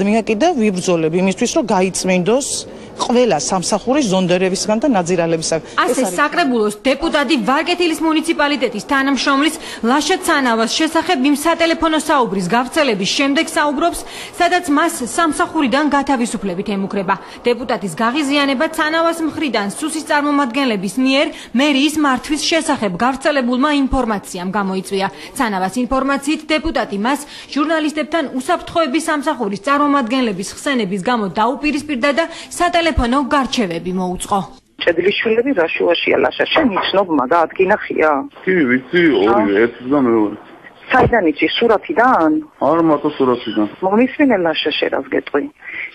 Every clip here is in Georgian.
მე კიდევ ვიბრძოლებ იმისთვის, რომ გაიწმინდოს ყველა სამსახურის ზონდერებისგან და ნაძირალებისგან. ასე საკრებულოს დეპუტატი ვარკეთილის მუნიციპალიტეტის თანამშრომლის ლაშა ცანავას შესახებ იმ სატელეფონო საუბრის გავრცელების შემდეგ საუბრობს, სადაც მას სამსახურიდან გათავისუფლებით ემუქრება. დეპუტატის გაღიზიანება ცანავას მხრიდან სუსის წარმომადგენლების მიერ მერიის მართვის შესახებ გავრცელებულმა ინფორმაციამ გამოიწვია. ცანავას ინფორმაციით დეპუტატი მას ჟურნალისტებთან უსაფრთხოების სამსახურის წარმომადგენლების ხსენების გამო დაუპირისპირდა და სატელეფონო გარჩევები მოუწყო. ჭედლიშვილები რა შუაშია ლაშა, შენ იცნობ მაგაადგინა ხია? კი, ვიცი, ორივე, ერთი და მეორე. საიდან იცი, სურათიდან? არა, მარტო სურათიდან. მომისმინე ლაშა შერას გეტყვი.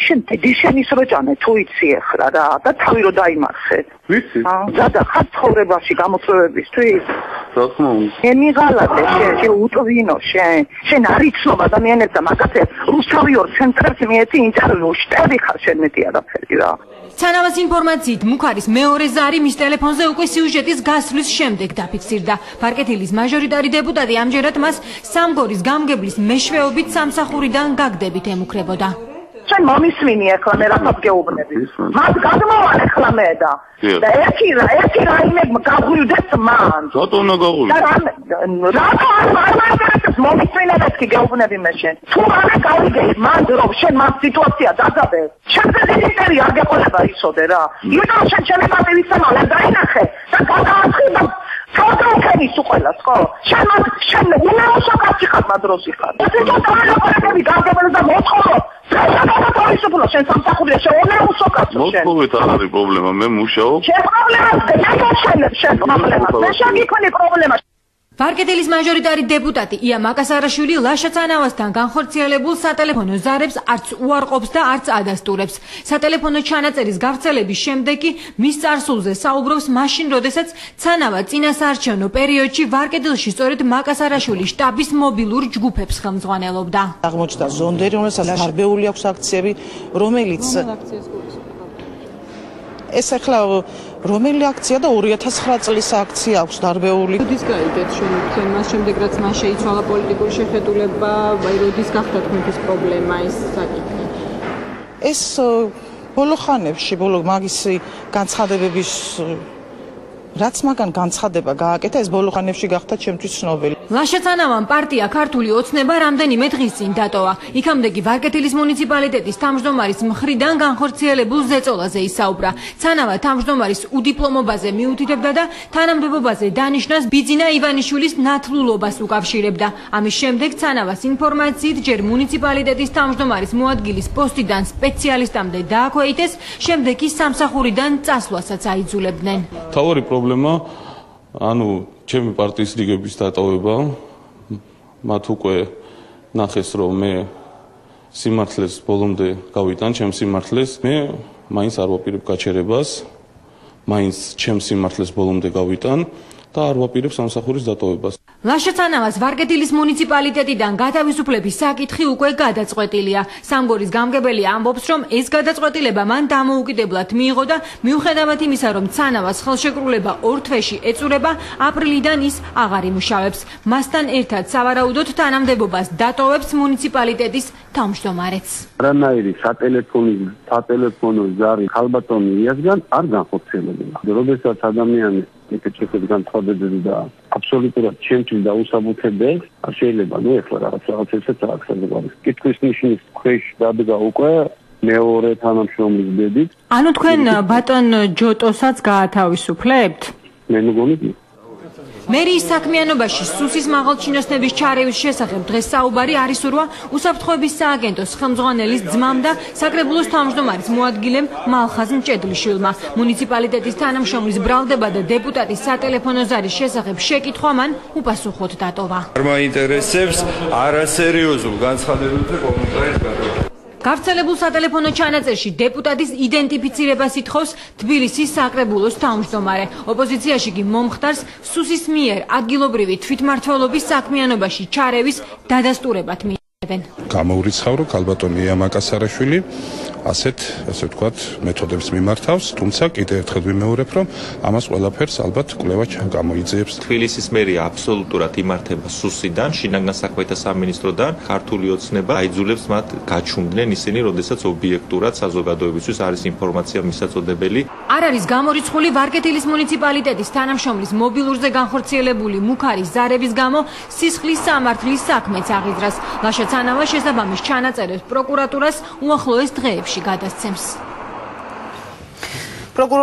შენ დედიშენის როჭანე თუ იცი ეხლა რა და თავი რო დაიმარხე. ვიცი. ზადა ხარ ცხოვრებაში გამოწვევებისთვის? რა თქმა უნდა. მე მიღალატე შენ უტვინო შენ არ იცნობ ადამიანებთან მაგათე რუსთავიორ ცენტრებს მიეცი ინტერვიუ შტები ხარ შენ მეტი არაფერი რა. ცანავას ინფორმაციით მუქარის მეორე ზარი მის ტელეფონზე უკვე სიუჟეტის გასვლის შემდეგ დაფიქსირდა. ვარკეთილის მაჟორიტარი დეპუტატი ამჯერად მას სამგორის გამგებლის მეშვეობით სამსახურიდან გაგდებით ემუქრებოდა. შენ მომისმინი ახლა მე რასაც გეუბნები. მას გადმოვალ ახლა მე და ერთი რაიმე გაგვივდეს მან. რატომ უნდა გაღვივდეს? რატო არ მომისმინებაც კი გეუბნები მე შენ. თუ არ გავიგე მან რომ შენ მას სიტუაცია დაგაბე. შენ პრეზიდენტი არ გეყოლება ისოდე რა. იმიტომ შენ ჩემებაზე ვისამალე დაინახე და გადააწყდა ფოტოქენის უყოლას ხო? შენ უნაოსო კაცი ხარ მადროსი ხარ. ეს თვითონ გამგებელი და მოწყობო. შენ სამსახურია შეუნაოსო კაცო შენ. მოწყობეთ არ არის პრობლემა, მე მუშაობ. შენ პრობლემას შენ პრობლემას. მე შეგიქვენი პრობლემა. ვარკეთილის მაჟორიტარი დეპუტატი ია მაკასარაშვილი ლაშა ცანავასთან განხორციელებულ სატელეფონო ზარებს არც უარყოფს და არც ადასტურებს. სატელეფონო ჩანაწერის გავრცელების შემდეგ კი მის წარსულზე საუბრობს მაშინ, როდესაც ცანავა წინასაარჩევნო პერიოდში ვარკეთილში სწორედ მაკასარაშვილის შტაბის მობილურ ჯგუფებს ხელმძღვანელობდა. აღმოჩნდა ზონდერი, რომელსაც დარბეული აქვს აქციები, რომელიც ეს ახლა რომელი აქცია და 2009 წლის აქცია აქვს დარბეული. როდის გაიგეთ შენ მას შემდეგ რაც მას შეიცვალა პოლიტიკური შეხედულება, როდის გახდა თქვენთვის პრობლემა ეს საკითხი? ეს ბოლო ხანებში, ბოლო მაგისი განცხადებების რაც მაგან განცხადება გააკეთა, ეს ბოლო ხანებში გახდა ჩემთვის ცნობილი. ლაშა ცანავამ პარტია ქართული ოცნება რამდენიმე დღის წინ დატოვა. იქამდე კი ვარკეთილის მუნიციპალიტეტის თავმჯდომარის მხრიდან განხორციელებულ ზეწოლაზე ისაუბრა. ცანავა თავმჯდომარის უდიპლომობაზე მიუთითებდა და თანამდებობაზე დანიშნას ბიძინა ივანიშვილის ნათლულობას უკავშირებდა. ამის შემდეგ ცანავას ინფორმაციით ჯერ მუნიციპალიტეტის თავმჯდომარის მოადგილის პოსტიდან სპეციალისტამდე დააქვეითეს, შემდეგ კი სამსახურიდან წასვლასაც აიძულებდნენ. თავარი პრობლემა, ანუ ჩემი პარტიის რიგების დატოვება, მათ უკვე ნახეს, რომ მე სიმართლეს ბოლომდე გავიტან, ჩემ სიმართლეს, მე მაინც არ ვაპირებ გაჩერებას, მაინც ჩემ სიმართლეს ბოლომდე გავიტან და არ ვაპირებ სამსახურის დატოვებას. ლაშა ცანავას ვარკეთილის მუნიციპალიტეტიდან გათავისუფლების საკითხი უკვე გადაწყვეტილია. სამგორის გამგებელი ამბობს, რომ ეს გადაწყვეტილება მან დამოუკიდებლად მიიღო და მიუხედავად იმისა, რომ ცანავას ხელშეკრულება 2 თვეში ეწურება, აპრილიდან ის აღარ იმუშავებს. მასთან ერთად სავარაუდოდ თანამდებობას დატოვებს მუნიციპალიტეტის თავმჯდომარეც. რანაირი სატელეფონო ზარი ხალბატონი იასგან არ განხორციელებულა. როდესაც ადამიანი ეკეთებს განცხადებები და აბსოლუტურად ჩემთვის დაუსაბუთებელს, შეიძლება ეხლა რაღაცებსაც აღსაძლებელს. კითხვის ნიშნის ქვეშ დადგა უკვე მეორე თანამშრომლის ბედით. ანუ თქვენ ბატონ ჯოტოსაც გაათავისუფლებთ? მე მგონი კი. მერიის საქმიანობაში სუსის მაღალჩინოსნების ჩარევის შესახებ დღეს საუბარი არის ურვა უსაფრთხოების სააგენტოს ხელმძღვანელის ძმამ და საკრებულოს თავმჯდომარის მოადგილემ მალხაზ მჭედლიშვილმა. მუნიციპალიტეტის თანამშრომლის ბრალდება და დეპუტატის სატელეფონო ზარის შესახებ შეკითხვა მან უპასუხოდ დატოვა. არ მაინტერესებს არასერიოზულ განცხადებებზე კომენტარის გადაგება. გავრცელებულ სატელეფონო ჩანაწერში დეპუტატის იდენტიფიცირებას ითხოვს თბილისის საკრებულოს თავმჯდომარე. ოპოზიციაში კი მომხდარს სუსის მიერ ადგილობრივი თვითმმართველობის საქმიანობაში ჩარევის დადასტურებად გამოურიცხავრო ქალბატონი ია მაკასარაშვილი ასე ვთქვათ მეთოდებს მიმართავს, თუმცა კიდევ ერთხელ ვიმეორებ, რომ ამას ყველაფერს ალბათ კვლევა გამოიძიებს. თბილისის მერია აბსოლუტურად იმართება სუსიდან, შინაგან საქმეთა სამინისტროდან, ქართული ოცნება აიძულებს მათ გაჩუმდნენ ისინი, როდესაც ობიექტურად საზოგადოებისთვის არის ინფორმაცია მისაწოდებელი. არ არის გამორიცხული ვარკეთილის მუნიციპალიტეტის თანამშრომლის მობილურზე განხორციელებული მუქარის ზარების გამო სისხლის სამართლის საქმეც აღიძრას. ლაშა ცანავა შესაბამის ჩანაწერებს პროკურატურას უახლოეს დღეებში გადასცემს.